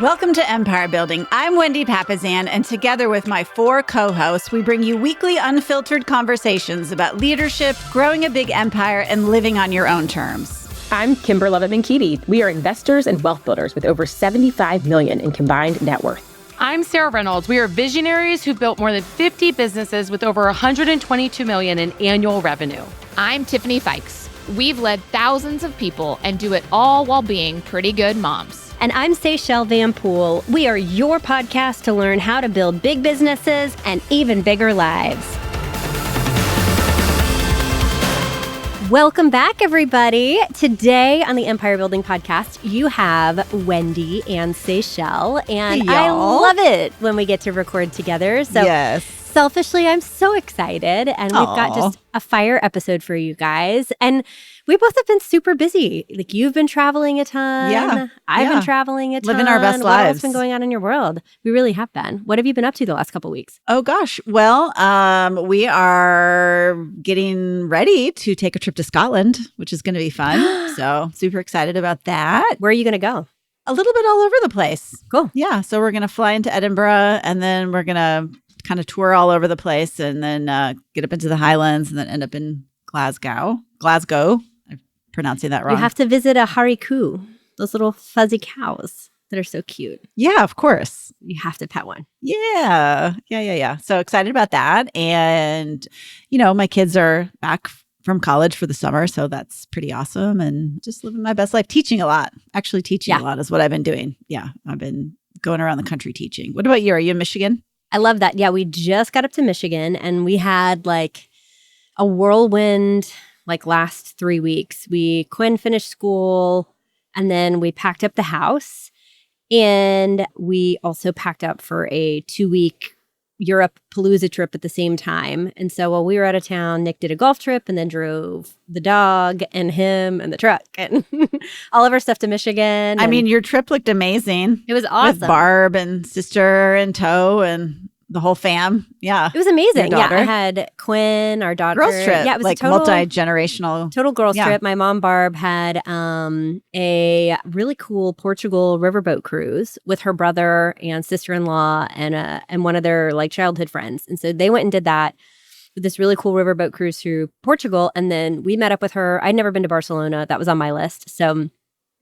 Welcome to Empire Building. I'm Wendy Papazan, and together with my 4 co-hosts, we bring you weekly unfiltered conversations about leadership, growing a big empire, and living on your own terms. I'm Kimber Levitt-Keaty. We are investors and wealth builders with over $75 million in combined net worth. I'm Sarah Reynolds. We are visionaries who built more than 50 businesses with over $122 million in annual revenue. I'm Tiffany Fikes. We've led thousands of people and do it all while being pretty good moms. And I'm Seychelle Van Poole. We are your podcast to learn how to build big businesses and even bigger lives. Welcome back, everybody. Today on the Empire Building Podcast, you have Wendy and Seychelle. And Hey, I y'all. love it when we get to record together. So Yes. selfishly, I'm so excited. And we've got just a fire episode for you guys. And we both have been super busy. Like, you've been traveling a ton. Yeah. I've been traveling a ton. Living our best What else lives. has been going on in your world? We really have been. What have you been up to the last couple weeks? Oh, gosh. Well, we are getting ready to take a trip to Scotland, which is going to be fun. So super excited about that. Where are you going to go? A little bit all over the place. Cool. Yeah. So we're going to fly into Edinburgh, and then we're going to kind of tour all over the place, and then get up into the Highlands, and then end up in Glasgow. I'm pronouncing that wrong. You have to visit a hariku, those little fuzzy cows that are so cute. Yeah, of course. You have to pet one. Yeah. So excited about that. And, my kids are back from college for the summer. So that's pretty awesome. And just living my best life, teaching a lot. Actually, teaching a lot is what I've been doing. Yeah. I've been going around the country teaching. What about you? Are you in Michigan? I love that. Yeah, we just got up to Michigan and we had like a whirlwind last 3 weeks. Quinn finished school and then we packed up the house, and we also packed up for a 2-week Europe Palooza trip at the same time. And so while we were out of town, Nick did a golf trip and then drove the dog and him and the truck and all of our stuff to Michigan. I mean, your trip looked amazing. It was awesome. With Barb and sister in tow and the whole fam. Yeah. It was amazing. Your Yeah, daughter. I had Quinn, our daughter. Girls trip. Yeah, it was like a total multi-generational. total girls Yeah. trip. My mom, Barb, had a really cool Portugal riverboat cruise with her brother and sister-in-law and one of their childhood friends. And so they went and did that with this really cool riverboat cruise through Portugal. And then we met up with her. I'd never been to Barcelona. That was on my list. So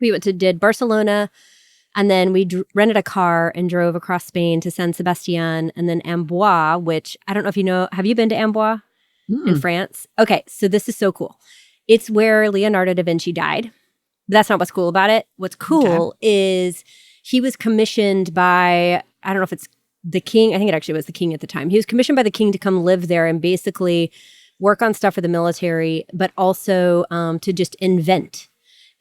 we did Barcelona. And then we rented a car and drove across Spain to San Sebastian and then Amboise, which I don't know if you know. Have you been to Amboise in France? Okay, so this is so cool. It's where Leonardo da Vinci died. But that's not what's cool about it. What's cool is he was commissioned by, I don't know if it's the king. I think it actually was the king at the time. He was commissioned by the king to come live there and basically work on stuff for the military, but also to just invent.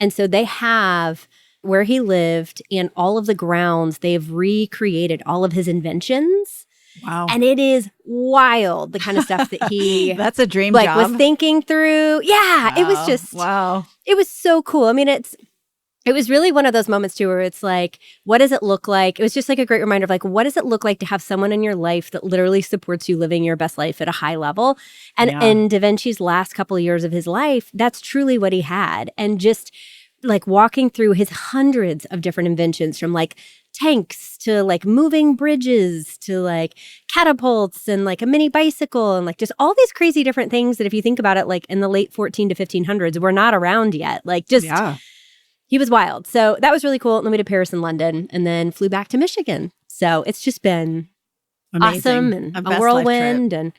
And so they have where he lived and all of the grounds, they've recreated all of his inventions. Wow. And it is wild, the kind of stuff that he That's a dream job. was thinking through. Yeah, it was just, it was so cool. I mean, it was really one of those moments too where it's like, what does it look like? It was just like a great reminder of what does it look like to have someone in your life that literally supports you living your best life at a high level? And in Da Vinci's last couple of years of his life, that's truly what he had. And just walking through his hundreds of different inventions, from tanks to moving bridges to catapults and a mini bicycle and just all these crazy different things that if you think about it, in the late 14 to 1500s were not around yet. He was wild. So that was really cool. And then we did Paris and London and then flew back to Michigan. So it's just been awesome and a whirlwind. And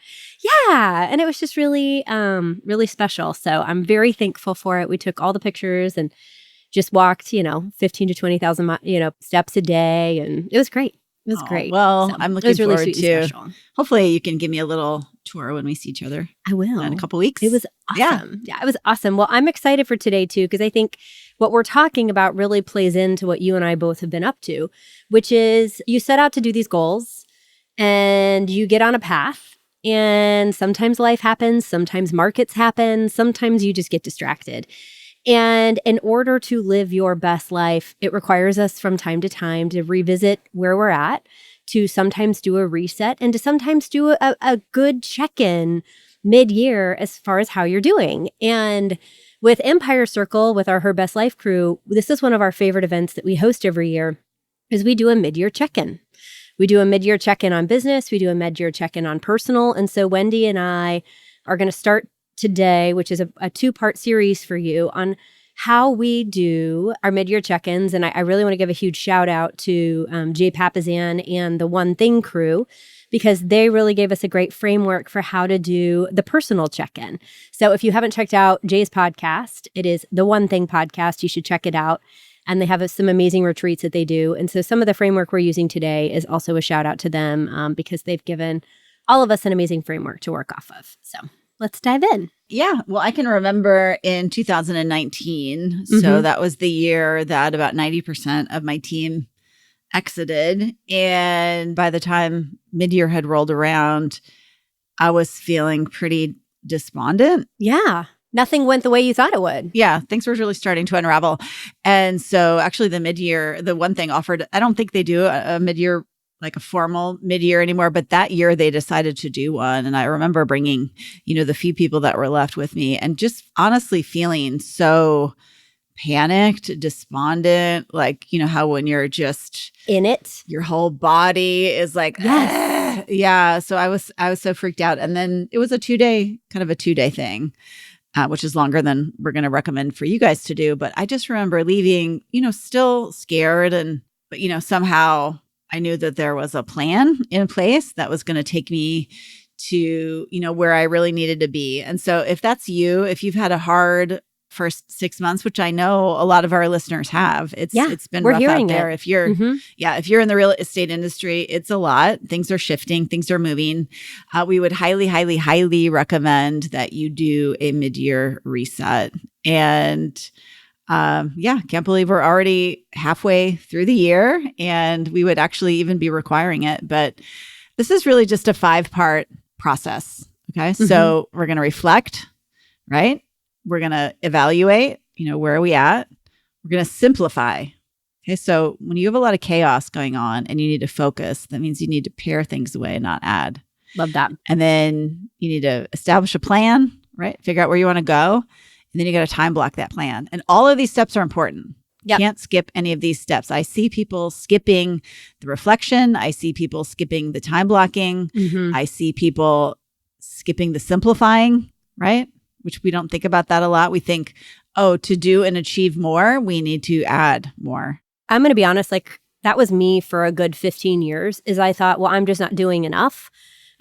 and it was just really, really special. So I'm very thankful for it. We took all the pictures and just walked, 15 to 20,000, steps a day. And it was great. It was great. Well, So I'm looking it was really forward sweet and to, special. hopefully you can give me a little tour when we see each other. I will. In a couple weeks. It was awesome. Yeah, it was awesome. Well, I'm excited for today too, because I think what we're talking about really plays into what you and I both have been up to, which is you set out to do these goals and you get on a path, and sometimes life happens, sometimes markets happen, sometimes you just get distracted. And in order to live your best life, it requires us from time to time to revisit where we're at, to sometimes do a reset, and to sometimes do a good check-in mid-year as far as how you're doing. And with Empire Circle, with our Her Best Life crew, this is one of our favorite events that we host every year. is we do a mid-year check-in. We do a mid-year check-in on business. We do a mid-year check-in on personal. And so Wendy and I are going to start today, which is a 2-part series for you on how we do our mid-year check-ins. And I really want to give a huge shout out to Jay Papazan and the One Thing crew, because they really gave us a great framework for how to do the personal check-in. So if you haven't checked out Jay's podcast, it is the One Thing podcast. You should check it out. And they have some amazing retreats that they do. And so some of the framework we're using today is also a shout out to them because they've given all of us an amazing framework to work off of. So let's dive in. Yeah. Well, I can remember in 2019. So that was the year that about 90% of my team exited. And by the time mid-year had rolled around, I was feeling pretty despondent. Yeah. Nothing went the way you thought it would. Yeah, things were really starting to unravel. And so actually the mid-year, the One Thing offered, I don't think they do a mid-year, like a formal mid-year anymore, but that year they decided to do one. And I remember bringing, the few people that were left with me and just honestly feeling so panicked, despondent, like, how when you're just in it, your whole body is like, yes. Yeah. So I was so freaked out. And then it was a 2-day thing. Which is longer than we're going to recommend for you guys to do. But I just remember leaving, still scared. But somehow I knew that there was a plan in place that was going to take me to, where I really needed to be. And so if that's you, if you've had a hard first 6 months, which I know a lot of our listeners have, it's been rough out there. If you're, if you're in the real estate industry, it's a lot. Things are shifting, things are moving. We would highly, highly, highly recommend that you do a mid-year reset. And can't believe we're already halfway through the year, and we would actually even be requiring it. But this is really just a 5-part process. Okay, so we're going to reflect, right? We're going to evaluate, where are we at? We're going to simplify. Okay. So when you have a lot of chaos going on and you need to focus, that means you need to pare things away and not add. Love that. And then you need to establish a plan, right? Figure out where you want to go. And then you got to time block that plan. And all of these steps are important. Yep. Can't skip any of these steps. I see people skipping the reflection. I see people skipping the time blocking. I see people skipping the simplifying, right? Which we don't think about that a lot. We think, to do and achieve more, we need to add more. I'm going to be honest, like that was me for a good 15 years, is I thought, well, I'm just not doing enough.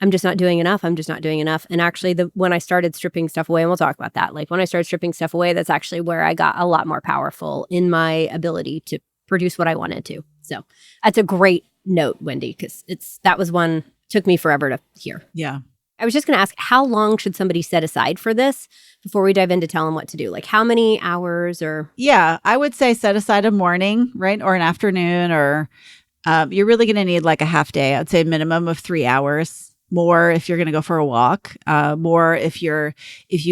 I'm just not doing enough. And actually when I started stripping stuff away, and we'll talk about that, like when I started stripping stuff away, that's actually where I got a lot more powerful in my ability to produce what I wanted to. So that's a great note, Wendy, because that was one took me forever to hear. Yeah. I was just going to ask, how long should somebody set aside for this before we dive into tell them what to do? Like how many hours or? Yeah, I would say set aside a morning, right? Or an afternoon, or you're really going to need like a half day. I'd say a minimum of 3 hours. More if you're going to go for a walk, more if you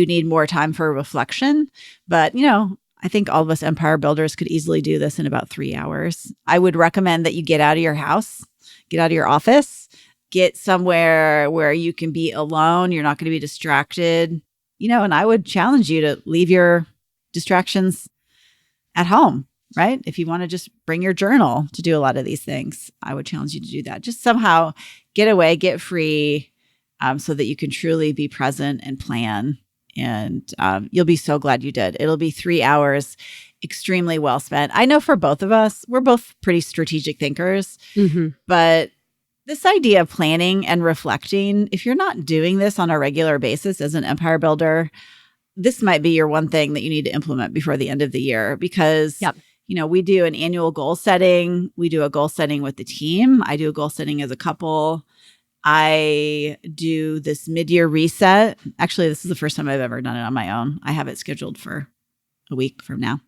need more time for reflection. But, I think all of us empire builders could easily do this in about 3 hours. I would recommend that you get out of your house, get out of your office, get somewhere where you can be alone. You're not going to be distracted, and I would challenge you to leave your distractions at home, right? If you want to just bring your journal to do a lot of these things, I would challenge you to do that. Just somehow get away, get free, so that you can truly be present and plan. And you'll be so glad you did. It'll be 3 hours, extremely well spent. I know for both of us, we're both pretty strategic thinkers, but this idea of planning and reflecting, if you're not doing this on a regular basis as an empire builder, this might be your one thing that you need to implement before the end of the year, because we do an annual goal setting. We do a goal setting with the team. I do a goal setting as a couple. I do this mid-year reset. Actually, this is the first time I've ever done it on my own. I have it scheduled for a week from now.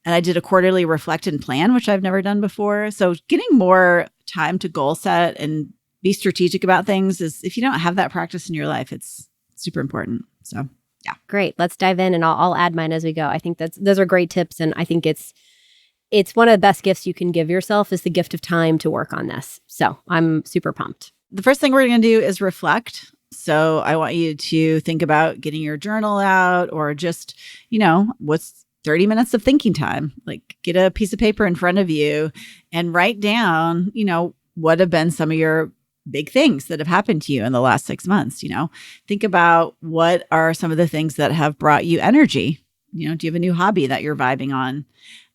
And I did a quarterly reflect and plan, which I've never done before. So getting more time to goal set and be strategic about things is, if you don't have that practice in your life, it's super important. So yeah. Great. Let's dive in, and I'll add mine as we go. I think those are great tips. And I think it's one of the best gifts you can give yourself is the gift of time to work on this. So I'm super pumped. The first thing we're going to do is reflect. So I want you to think about getting your journal out, or just, 30 minutes of thinking time. Like get a piece of paper in front of you and write down, what have been some of your big things that have happened to you in the last 6 months. Think about what are some of the things that have brought you energy. Do you have a new hobby that you're vibing on?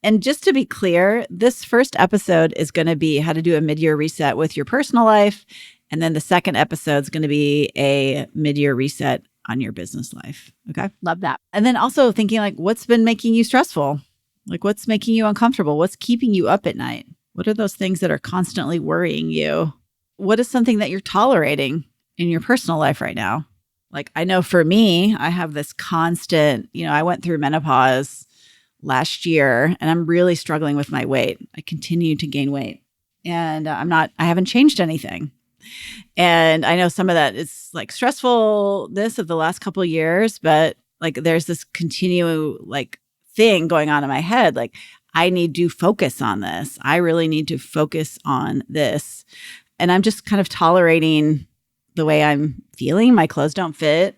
And just to be clear, this first episode is going to be how to do a mid-year reset with your personal life. And then the second episode is going to be a mid-year reset on your business life. Okay. Love that. And then also thinking like, what's been making you stressful? Like what's making you uncomfortable? What's keeping you up at night? What are those things that are constantly worrying you? What is something that you're tolerating in your personal life right now? Like I know for me, I have this constant, I went through menopause last year and I'm really struggling with my weight. I continue to gain weight and I haven't changed anything. And I know some of that is like stressfulness of the last couple of years, but like there's this continual like thing going on in my head. Like I need to focus on this. I really need to focus on this. And I'm just kind of tolerating the way I'm feeling. My clothes don't fit.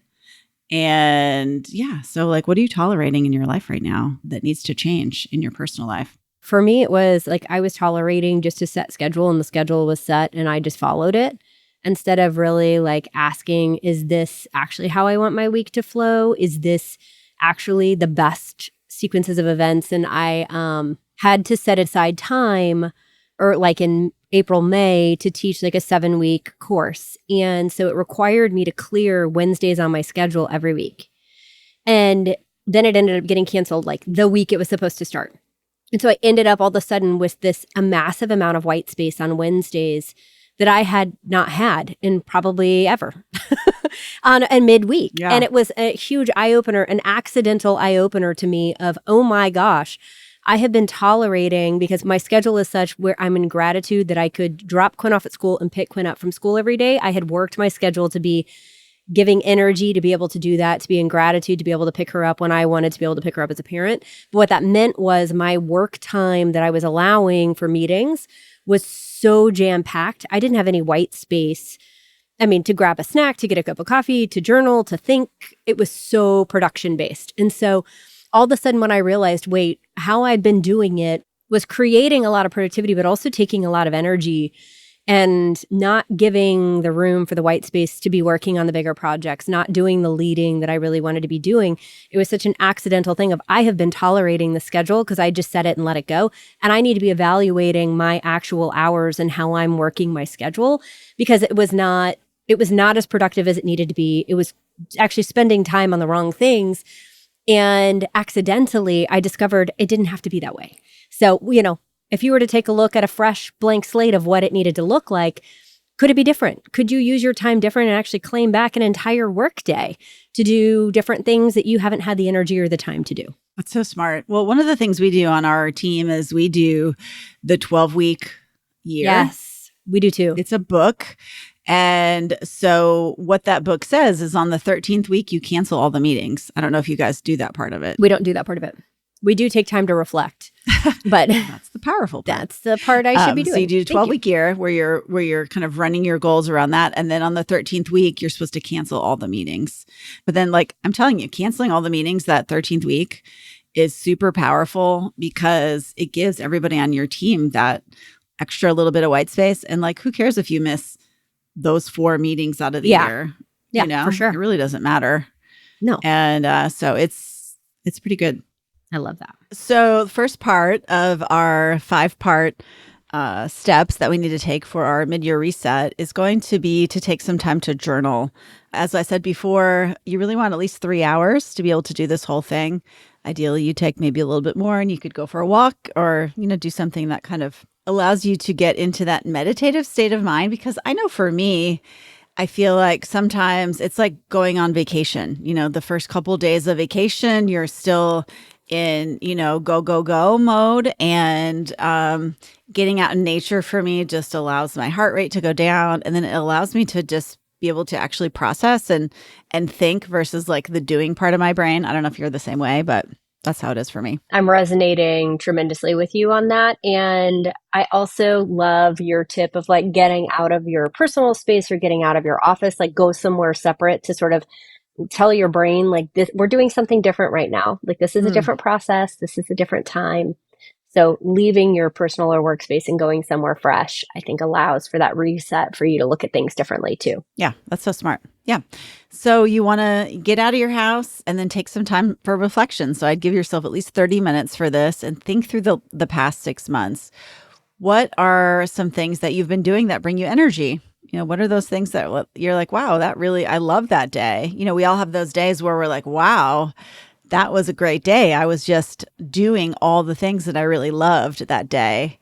And yeah, so like, what are you tolerating in your life right now that needs to change in your personal life? For me, it was like I was tolerating just a set schedule and the schedule was set and I just followed it instead of really like asking, is this actually how I want my week to flow? Is this actually the best sequences of events? And I had to set aside time or like in April, May to teach like a 7-week course. And so it required me to clear Wednesdays on my schedule every week. And then it ended up getting canceled like the week it was supposed to start. And so I ended up all of a sudden with a massive amount of white space on Wednesdays that I had not had in probably ever on a midweek. Yeah. And it was a huge eye-opener, an accidental eye-opener to me of, oh my gosh, I have been tolerating because my schedule is such where I'm in gratitude that I could drop Quinn off at school and pick Quinn up from school every day. I had worked my schedule to be giving energy to be able to do that, to be in gratitude, to be able to pick her up when I wanted to be able to pick her up as a parent. But what that meant was my work time that I was allowing for meetings was so jam-packed. I didn't have any white space. I mean, to grab a snack, to get a cup of coffee, to journal, to think. It was so production-based. And so all of a sudden when I realized, wait, how I'd been doing it was creating a lot of productivity, but also taking a lot of energy and not giving the room for the white space to be working on the bigger projects, not doing the leading that I really wanted to be doing. It was such an accidental thing of I have been tolerating the schedule because I just set it and let it go. And I need to be evaluating my actual hours and how I'm working my schedule because it was not as productive as it needed to be. It was actually spending time on the wrong things. And accidentally, I discovered it didn't have to be that way. So, if you were to take a look at a fresh blank slate of what it needed to look like, could it be different? Could you use your time different and actually claim back an entire workday to do different things that you haven't had the energy or the time to do? That's so smart. Well, one of the things we do on our team is we do the 12-week year. Yes, we do too. It's a book. And so what that book says is on the 13th week, you cancel all the meetings. I don't know if you guys do that part of it. We don't do that part of it. We do take time to reflect, but that's the powerful part. That's the part I should be doing. So you do a 12-week year where you're kind of running your goals around that. And then on the 13th week, you're supposed to cancel all the meetings. But then like, I'm telling you, canceling all the meetings that 13th week is super powerful because it gives everybody on your team that extra little bit of white space. And like, who cares if you miss those 4 meetings out of the year? Yeah, for sure. It really doesn't matter. No. And so it's pretty good. I love that. So the first part of our 5-part steps that we need to take for our mid-year reset is going to be to take some time to journal. As I said before, you really want at least 3 hours to be able to do this whole thing. Ideally, you take maybe a little bit more and you could go for a walk or, do something that kind of allows you to get into that meditative state of mind. Because I know for me, I feel like sometimes it's like going on vacation. The first couple days of vacation, you're still in, go, go, go mode. And getting out in nature for me just allows my heart rate to go down. And then it allows me to just be able to actually process and think versus like the doing part of my brain. I don't know if you're the same way, but that's how it is for me. I'm resonating tremendously with you on that. And I also love your tip of like getting out of your personal space or getting out of your office, like go somewhere separate to sort of tell your brain like this, we're doing something different right now. Like this is a different process. This is a different time. So leaving your personal or workspace and going somewhere fresh, I think allows for that reset for you to look at things differently too. Yeah, that's so smart. Yeah. So you want to get out of your house and then take some time for reflection. So I'd give yourself at least 30 minutes for this and think through the past 6 months. What are some things that you've been doing that bring you energy? What are those things that you're like, wow, I love that day. We all have those days where we're like, wow, that was a great day. I was just doing all the things that I really loved that day.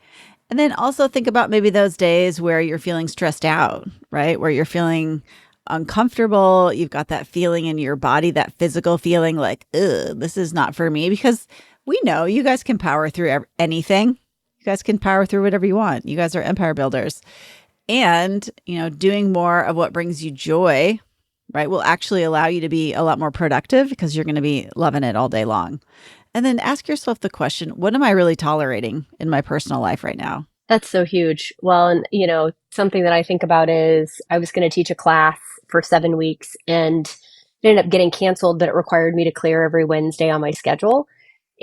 And then also think about maybe those days where you're feeling stressed out, right? Where you're feeling uncomfortable. You've got that feeling in your body, that physical feeling like, ugh, this is not for me. Because we know you guys can power through anything. You guys can power through whatever you want. You guys are empire builders. And, doing more of what brings you joy, right, will actually allow you to be a lot more productive because you're going to be loving it all day long. And then ask yourself the question, what am I really tolerating in my personal life right now? That's so huge. Well, and something that I think about is I was going to teach a class for 7 weeks and it ended up getting canceled, but it required me to clear every Wednesday on my schedule.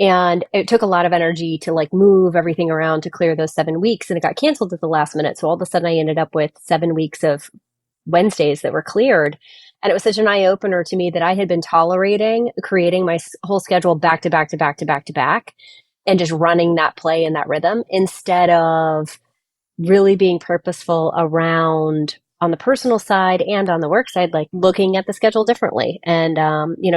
And it took a lot of energy to like move everything around to clear those 7 weeks. And it got canceled at the last minute. So all of a sudden I ended up with 7 weeks of Wednesdays that were cleared. And it was such an eye opener to me that I had been tolerating creating my whole schedule back to back to back to back to back and just running that play and that rhythm instead of really being purposeful around on the personal side and on the work side, like looking at the schedule differently and,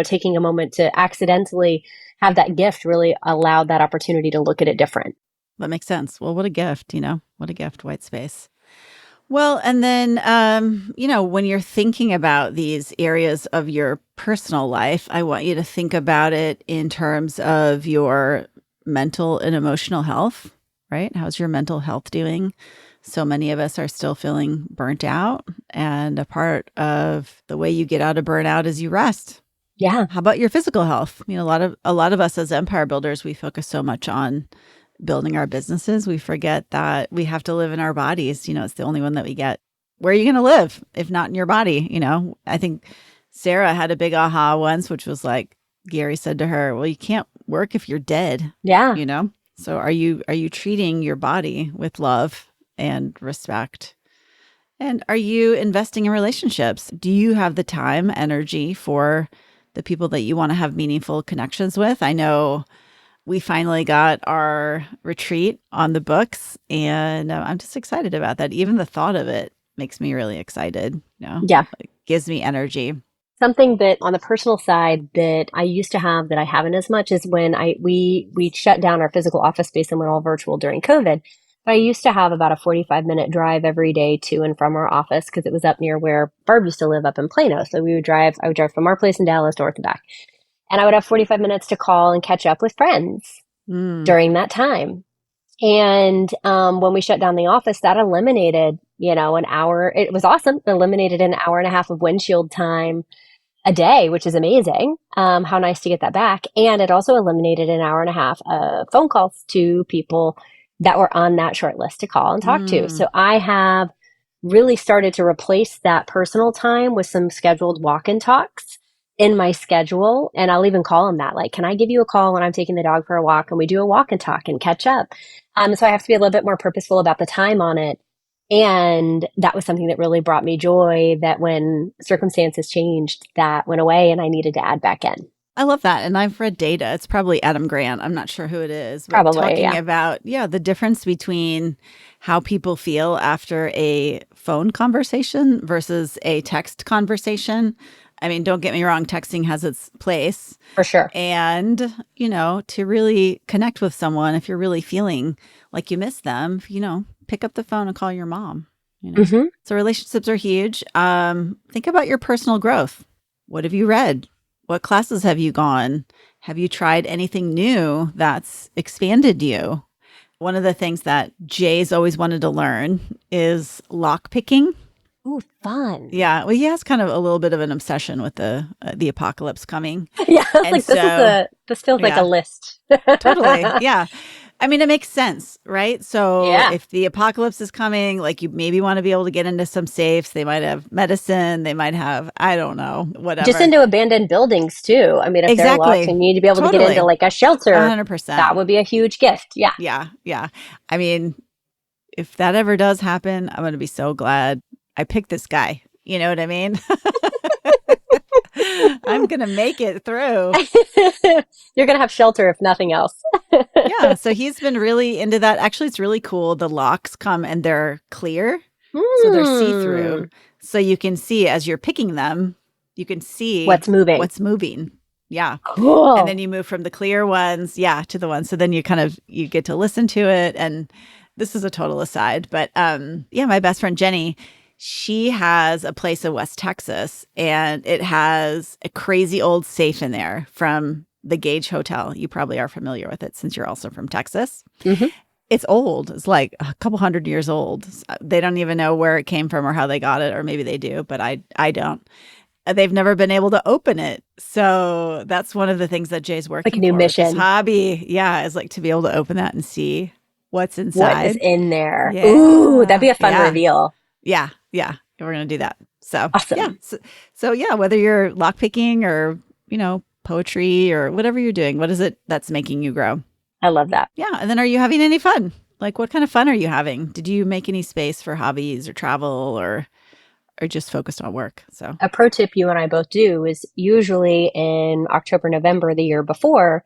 taking a moment to accidentally have that gift really allowed that opportunity to look at it different. That makes sense. Well, what a gift, what a gift, white space. Well, and then, when you're thinking about these areas of your personal life, I want you to think about it in terms of your mental and emotional health, right? How's your mental health doing? So many of us are still feeling burnt out, and a part of the way you get out of burnout is you rest. Yeah. How about your physical health? A lot of us as empire builders, we focus so much on building our businesses. We forget that we have to live in our bodies. It's the only one that we get. Where are you going to live if not in your body? I think Sarah had a big aha once, which was like Gary said to her, well, you can't work if you're dead. Yeah. So are you treating your body with love and respect? And are you investing in relationships? Do you have the time, energy for the people that you want to have meaningful connections with? I know we finally got our retreat on the books, and I'm just excited about that. Even the thought of it makes me really excited. Yeah. It gives me energy. Something that on the personal side that I used to have that I haven't as much is when we shut down our physical office space and went all virtual during COVID. But I used to have about a 45-minute drive every day to and from our office because it was up near where Barb used to live up in Plano. So I would drive from our place in Dallas north and back. And I would have 45 minutes to call and catch up with friends during that time. And when we shut down the office, that eliminated, an hour. It was awesome. It eliminated an hour and a half of windshield time a day, which is amazing. How nice to get that back. And it also eliminated an hour and a half of phone calls to people that were on that short list to call and talk to. So I have really started to replace that personal time with some scheduled walk-in talks in my schedule. And I'll even call them that, like, can I give you a call when I'm taking the dog for a walk and we do a walk and talk and catch up? So I have to be a little bit more purposeful about the time on it. And that was something that really brought me joy, that when circumstances changed, that went away and I needed to add back in. I love that. And I've read data. It's probably Adam Grant. I'm not sure who it is. But probably, talking about, the difference between how people feel after a phone conversation versus a text conversation. I mean, don't get me wrong, texting has its place. For sure. And, to really connect with someone, if you're really feeling like you miss them, pick up the phone and call your mom. So relationships are huge. Think about your personal growth. What have you read? What classes have you gone? Have you tried anything new that's expanded you? One of the things that Jay's always wanted to learn is lock picking. Ooh, fun. Yeah. Well, he has kind of a little bit of an obsession with the apocalypse coming. Yeah. This feels like a list. Totally. Yeah. I mean, it makes sense, right? So Yeah. if the apocalypse is coming, like you maybe want to be able to get into some safes. They might have medicine. They might have, I don't know, whatever. Just into abandoned buildings too. I mean, if they're locked Exactly. and you need to be able to get into like a shelter, 100%. that would be a huge gift. Yeah. Yeah. Yeah. I mean, if that ever does happen, I'm going to be so glad I picked this guy. You know what I mean? I'm going to make it through. You're going to have shelter if nothing else. Yeah. So he's been really into that. Actually, it's really cool. The locks come and they're clear. So they're see-through. So you can see as you're picking them, you can see what's moving. Yeah. Cool. And then you move from the clear ones, to the ones. So then you get to listen to it. And this is a total aside, but my best friend Jenny, she has a place in West Texas, and it has a crazy old safe in there from the Gage Hotel. You probably are familiar with it since you're also from Texas. Mm-hmm. It's old. It's like a couple 100 years old. They don't even know where it came from or how they got it, or maybe they do, but I don't. They've never been able to open it. So that's one of the things that Jay's working like a new for. mission. His hobby, is like to be able to open that and see what's inside. What is in there? Yeah. Ooh, that'd be a fun reveal. Yeah. We're going to do that. So, awesome. Yeah. So, whether you're lockpicking or, poetry or whatever you're doing, what is it that's making you grow? I love that. Yeah. And then are you having any fun? Like, what kind of fun are you having? Did you make any space for hobbies or travel or just focused on work? So a pro tip you and I both do is usually in October, November, the year before,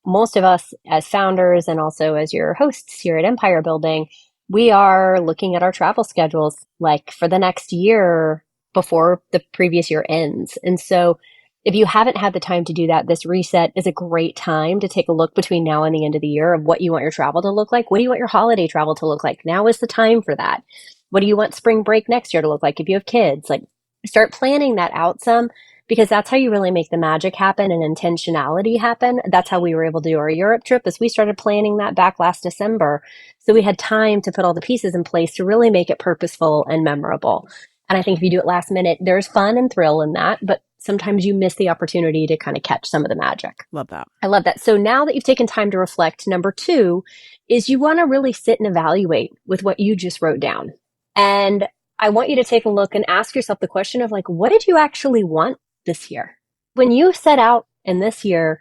most of us as founders and also as your hosts here at Empire Building, we are looking at our travel schedules like for the next year before the previous year ends. And so if you haven't had the time to do that, this reset is a great time to take a look between now and the end of the year of what you want your travel to look like. What do you want your holiday travel to look like? Now is the time for that. What do you want spring break next year to look like if you have kids? Like start planning that out some, because that's how you really make the magic happen and intentionality happen. That's how we were able to do our Europe trip, is we started planning that back last December. So we had time to put all the pieces in place to really make it purposeful and memorable. And I think if you do it last minute, there's fun and thrill in that, but sometimes you miss the opportunity to kind of catch some of the magic. Love that. I love that. So now that you've taken time to reflect, number 2 is you want to really sit and evaluate with what you just wrote down. And I want you to take a look and ask yourself the question of like, what did you actually want this year? When you set out in this year,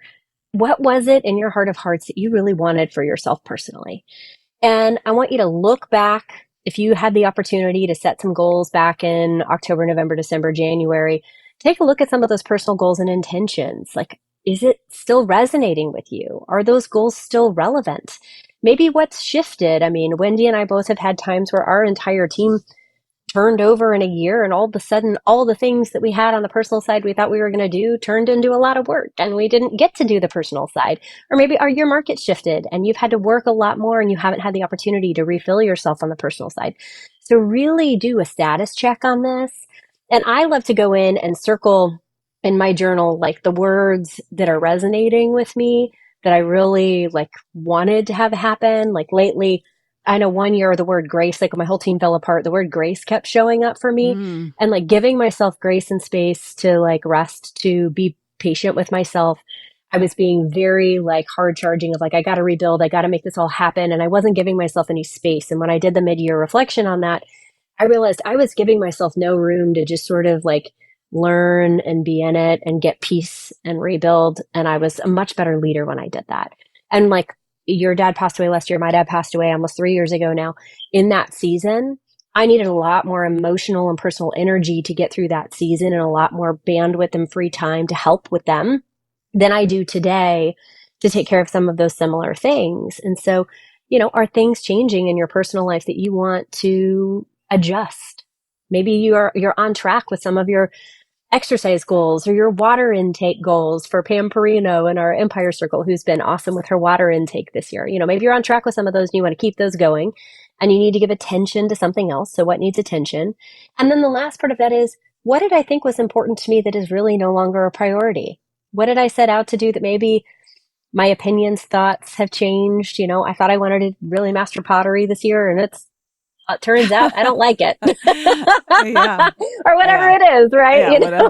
what was it in your heart of hearts that you really wanted for yourself personally? And I want you to look back. If you had the opportunity to set some goals back in October, November, December, January, take a look at some of those personal goals and intentions. Like, is it still resonating with you? Are those goals still relevant? Maybe what's shifted. I mean, Wendy and I both have had times where our entire team turned over in a year, and all of a sudden, all the things that we had on the personal side we thought we were going to do turned into a lot of work, and we didn't get to do the personal side. Or maybe your market shifted and you've had to work a lot more and you haven't had the opportunity to refill yourself on the personal side. So really do a status check on this. And I love to go in and circle in my journal like the words that are resonating with me that I really like wanted to have happen. Like lately, I know one year the word grace, like when my whole team fell apart, the word grace kept showing up for me. And like giving myself grace and space to like rest, to be patient with myself. I was being very like hard charging of like, I got to rebuild, I got to make this all happen. And I wasn't giving myself any space. And when I did the mid-year reflection on that, I realized I was giving myself no room to just sort of like learn and be in it and get peace and rebuild. And I was a much better leader when I did that. And like, your dad passed away last year. My dad passed away almost 3 years ago now. In that season, I needed a lot more emotional and personal energy to get through that season, and a lot more bandwidth and free time to help with them than I do today to take care of some of those similar things. And so, are things changing in your personal life that you want to adjust? Maybe you're on track with some of your exercise goals or your water intake goals. For Pam Perino in our Empire Circle, who's been awesome with her water intake this year. Maybe you're on track with some of those and you want to keep those going, and you need to give attention to something else. So what needs attention? And then the last part of that is, what did I think was important to me that is really no longer a priority? What did I set out to do that maybe my opinions, thoughts have changed? I thought I wanted to really master pottery this year, and it's turns out I don't like it. Yeah. Or whatever it is, right? Yeah,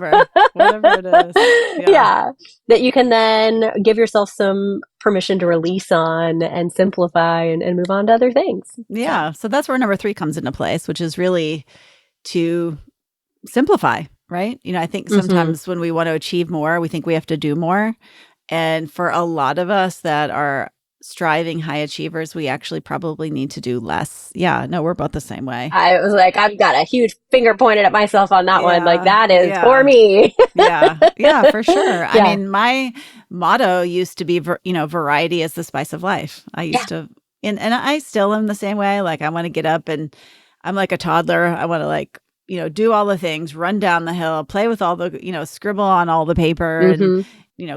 whatever it is. Yeah. That you can then give yourself some permission to release on and simplify and move on to other things. Yeah. So that's where number 3 comes into place, which is really to simplify, right? I think sometimes when we want to achieve more, we think we have to do more. And for a lot of us that are striving high achievers, we actually probably need to do less. Yeah, no, we're both the same way. I was like, I've got a huge finger pointed at myself on that one. Like, that is for me. Yeah, for sure. I mean, my motto used to be, variety is the spice of life. I used to, and I still am the same way. Like, I want to get up and I'm like a toddler. I want to do all the things, run down the hill, play with all the, scribble on all the paper and,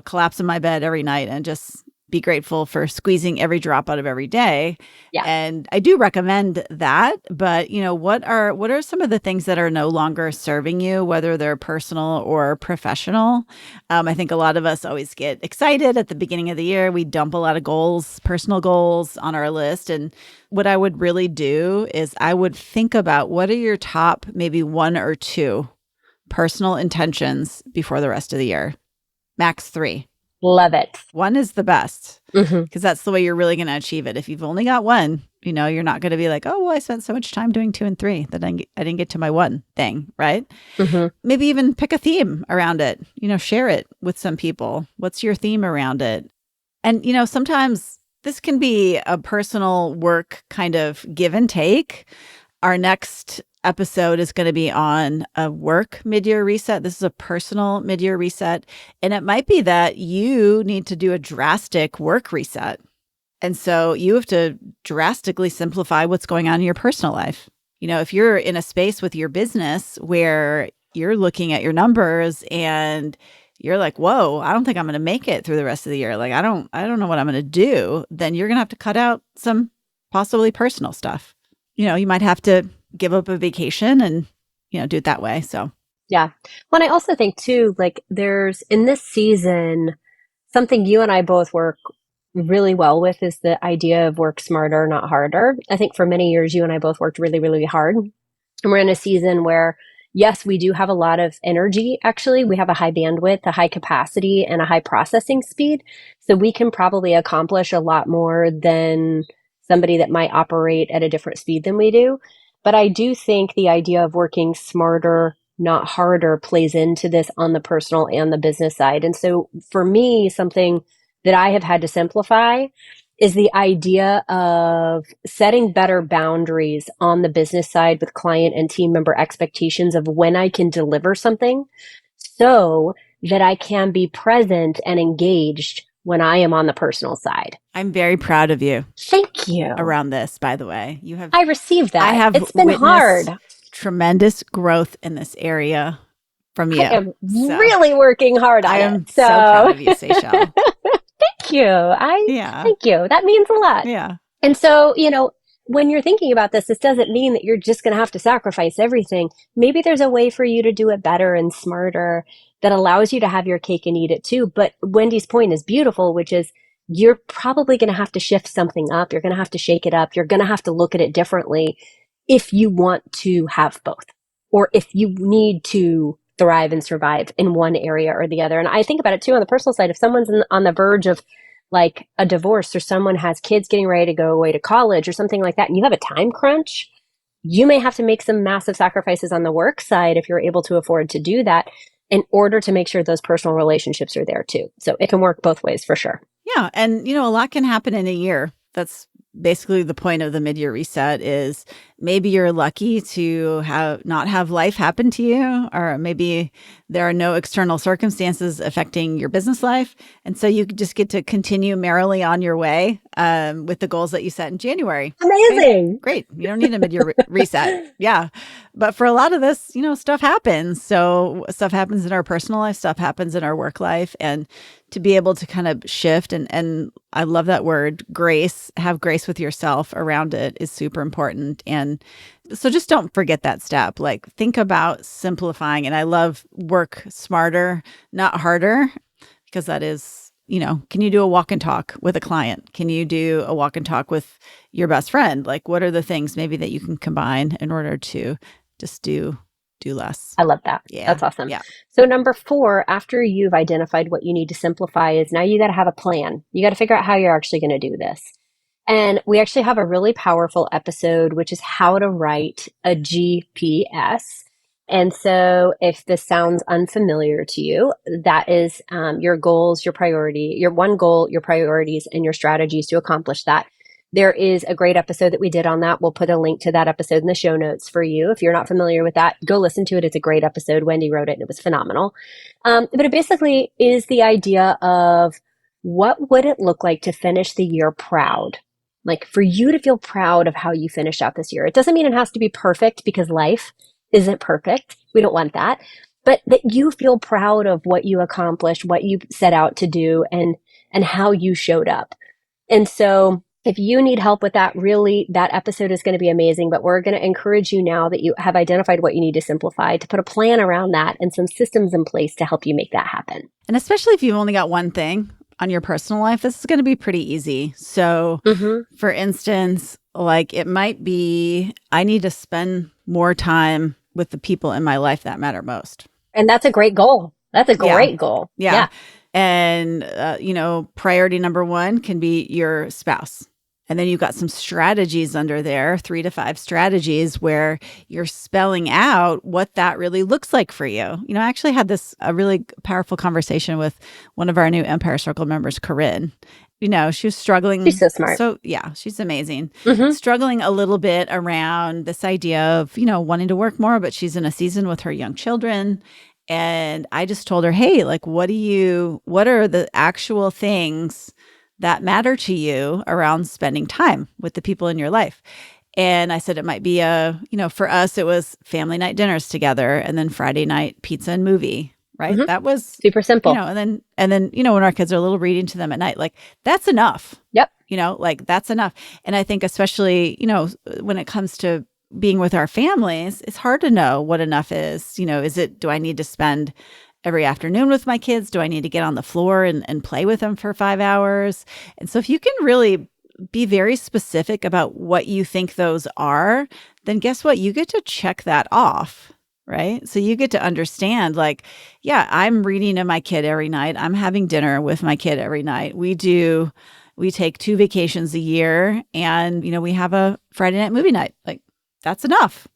collapse in my bed every night and just be grateful for squeezing every drop out of every day. Yeah. And I do recommend that. But, what are some of the things that are no longer serving you, whether they're personal or professional? I think a lot of us always get excited at the beginning of the year. We dump a lot of goals, personal goals on our list. And what I would really do is I would think about what are your top maybe 1 or 2 personal intentions before the rest of the year. Max 3. Love it. 1 is the best because that's the way you're really going to achieve it. If you've only got 1, you're not going to be like, oh, well, I spent so much time doing 2 and 3 that I didn't get to my 1 thing, right? Maybe even pick a theme around it, share it with some people. What's your theme around it? And, sometimes this can be a personal work kind of give and take. Our next episode is going to be on a work mid-year reset. This is a personal mid-year reset. And it might be that you need to do a drastic work reset. And so you have to drastically simplify what's going on in your personal life. If you're in a space with your business where you're looking at your numbers and you're like, whoa, I don't think I'm going to make it through the rest of the year. Like, I don't know what I'm going to do. Then you're going to have to cut out some possibly personal stuff. You might have to give up a vacation and, do it that way. So, yeah. Well, I also think too, like there's in this season, something you and I both work really well with is the idea of work smarter, not harder. I think for many years, you and I both worked really, really hard. And we're in a season where, yes, we do have a lot of energy. Actually, we have a high bandwidth, a high capacity, and a high processing speed. So we can probably accomplish a lot more than somebody that might operate at a different speed than we do. But I do think the idea of working smarter, not harder, plays into this on the personal and the business side. And so for me, something that I have had to simplify is the idea of setting better boundaries on the business side with client and team member expectations of when I can deliver something so that I can be present and engaged when I am on the personal side. I'm very proud of you. Thank you. Around this, by the way. I received that. It's been hard. Tremendous growth in this area from you. I am really working hard on it. I am so proud of you, Seychelle. Thank you. Thank you. That means a lot. Yeah. And so, when you're thinking about this doesn't mean that you're just going to have to sacrifice everything. Maybe there's a way for you to do it better and smarter that allows you to have your cake and eat it too. But Wendy's point is beautiful, which is you're probably going to have to shift something up. You're going to have to shake it up. You're going to have to look at it differently if you want to have both, or if you need to thrive and survive in one area or the other. And I think about it too on the personal side. If someone's on the verge of like a divorce, or someone has kids getting ready to go away to college or something like that, and you have a time crunch, you may have to make some massive sacrifices on the work side if you're able to afford to do that in order to make sure those personal relationships are there too. So it can work both ways for sure. Yeah. And, a lot can happen in a year. That's basically the point of the mid-year reset is maybe you're lucky to not have life happen to you, or maybe there are no external circumstances affecting your business life. And so you just get to continue merrily on your way with the goals that you set in January. Amazing. Okay, great. You don't need a mid-year reset. Yeah. But for a lot of this, stuff happens. So stuff happens in our personal life, stuff happens in our work life. And to be able to kind of shift and I love that word, grace, have grace with yourself around it is super important. And so just don't forget that step. Like think about simplifying. And I love work smarter, not harder, because that is can you do a walk and talk with a client? Can you do a walk and talk with your best friend? Like, what are the things maybe that you can combine in order to just do less? I love that. Yeah. That's awesome. Yeah. So number 4, after you've identified what you need to simplify, is now you got to have a plan. You got to figure out how you're actually going to do this. And we actually have a really powerful episode, which is how to write a GPS. And so if this sounds unfamiliar to you, that is your goals, your priority, your one goal, your priorities, and your strategies to accomplish that. There is a great episode that we did on that. We'll put a link to that episode in the show notes for you. If you're not familiar with that, go listen to it. It's a great episode. Wendy wrote it and it was phenomenal. But it basically is the idea of what would it look like to finish the year proud? Like for you to feel proud of how you finished out this year. It doesn't mean it has to be perfect because life isn't perfect. We don't want that. But that you feel proud of what you accomplished, what you set out to do, and how you showed up. And so if you need help with that, really, that episode is going to be amazing. But we're going to encourage you now that you have identified what you need to simplify to put a plan around that and some systems in place to help you make that happen. And especially if you've only got one thing on your personal life, this is going to be pretty easy. So for instance, like it might be, I need to spend more time with the people in my life that matter most. And that's a great goal. That's a great goal. Yeah. And, priority number 1 can be your spouse. And then you've got some strategies under there, 3 to 5 strategies where you're spelling out what that really looks like for you. I actually had a really powerful conversation with one of our new Empire Circle members, Corinne. She was struggling. She's so smart. So yeah, she's amazing. Struggling a little bit around this idea of, wanting to work more, but she's in a season with her young children. And I just told her, hey, like, what are the actual things that matter to you around spending time with the people in your life? And I said, it might be for us, it was family night dinners together and then Friday night pizza and movie, right? That was super simple. And then, when our kids are little, reading to them at night, like that's enough. Yep. Like that's enough. And I think especially, when it comes to being with our families, it's hard to know what enough is. Do I need to spend every afternoon with my kids? Do I need to get on the floor and play with them for 5 hours? And so if you can really be very specific about what you think those are, then guess what? You get to check that off, right? So you get to understand like, yeah, I'm reading to my kid every night. I'm having dinner with my kid every night. We take 2 vacations a year and, we have a Friday night movie night. Like that's enough.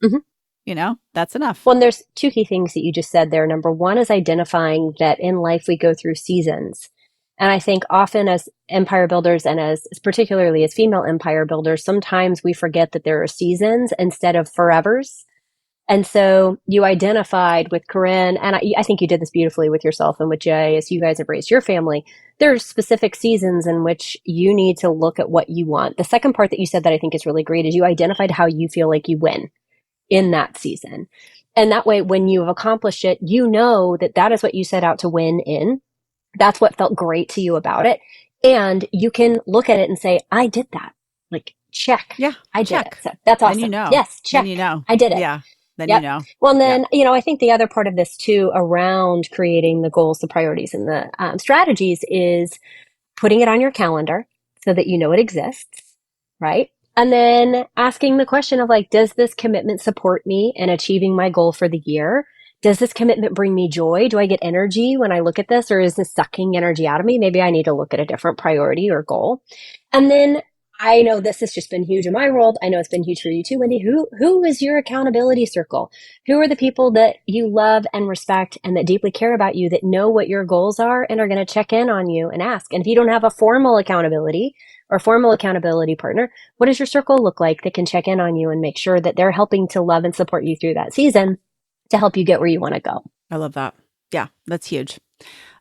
That's enough. Well, and there's 2 key things that you just said there. Number 1 is identifying that in life we go through seasons. And I think often as empire builders and as particularly as female empire builders, sometimes we forget that there are seasons instead of forevers. And so you identified with Corinne, and I think you did this beautifully with yourself and with Jay as you guys have raised your family. There's specific seasons in which you need to look at what you want. The second part that you said that I think is really great is you identified how you feel like you win in that season. And that way, when you've accomplished it, you know that that is what you set out to win in. That's what felt great to you about it. And you can look at it and say, I did that. Like, check. Yeah, I did it. So that's awesome. Then Yes, check. Then I did it. Yeah. Then Yep. Well, and then, I think the other part of this too, around creating the goals, the priorities, and the strategies is putting it on your calendar so that you know it exists, right? And then asking the question of like, does this commitment support me in achieving my goal for the year? Does this commitment bring me joy? Do I get energy when I look at this, or is this sucking energy out of me? Maybe I need to look at a different priority or goal. And then I know this has just been huge in my world. I know it's been huge for you too, Wendy. Who is your accountability circle? Who are the people that you love and respect and that deeply care about you, that know what your goals are and are going to check in on you and ask? And if you don't have a formal accountability or formal accountability partner, what does your circle look like that can check in on you and make sure that they're helping to love and support you through that season to help you get where you want to go? I love that. Yeah, that's huge.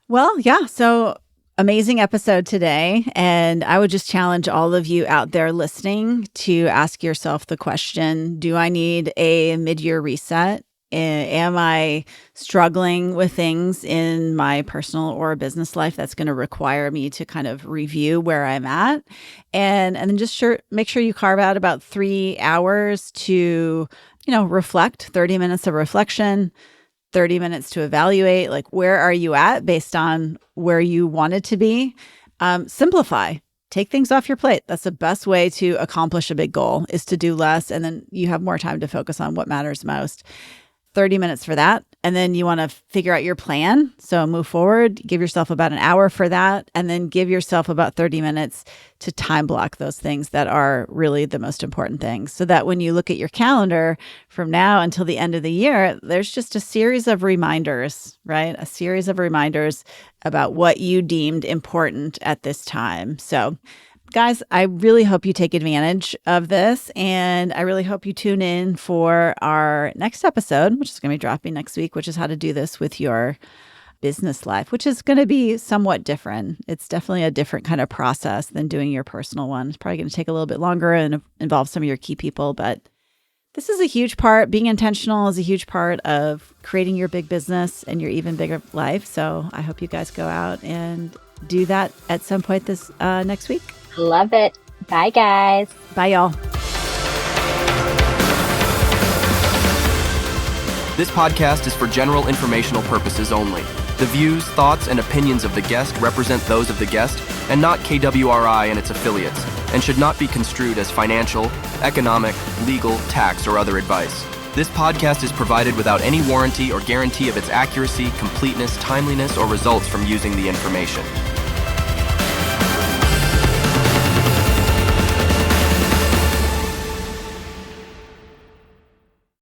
Well, yeah. So amazing episode today. And I would just challenge all of you out there listening to ask yourself the question, do I need a mid-year reset? Am I struggling with things in my personal or business life that's going to require me to kind of review where I'm at? And then just make sure you carve out about 3 hours to, reflect, 30 minutes of reflection. 30 minutes to evaluate, like where are you at based on where you wanted to be. Simplify. Take things off your plate. That's the best way to accomplish a big goal, is to do less, and then you have more time to focus on what matters most. 30 minutes for that. And then you want to figure out your plan. So move forward, give yourself about an hour for that, and then give yourself about 30 minutes to time block those things that are really the most important things. So that when you look at your calendar from now until the end of the year, there's just a series of reminders, right? A series of reminders about what you deemed important at this time. So guys, I really hope you take advantage of this, and I really hope you tune in for our next episode, which is going to be dropping next week, which is how to do this with your business life, which is going to be somewhat different. It's definitely a different kind of process than doing your personal one. It's probably going to take a little bit longer and involve some of your key people, but this is a huge part. Being intentional is a huge part of creating your big business and your even bigger life. So I hope you guys go out and do that at some point this next week. Love it. Bye, guys. Bye, y'all. This podcast is for general informational purposes only. The views, thoughts, and opinions of the guest represent those of the guest and not KWRI and its affiliates, and should not be construed as financial, economic, legal, tax, or other advice. This podcast is provided without any warranty or guarantee of its accuracy, completeness, timeliness, or results from using the information.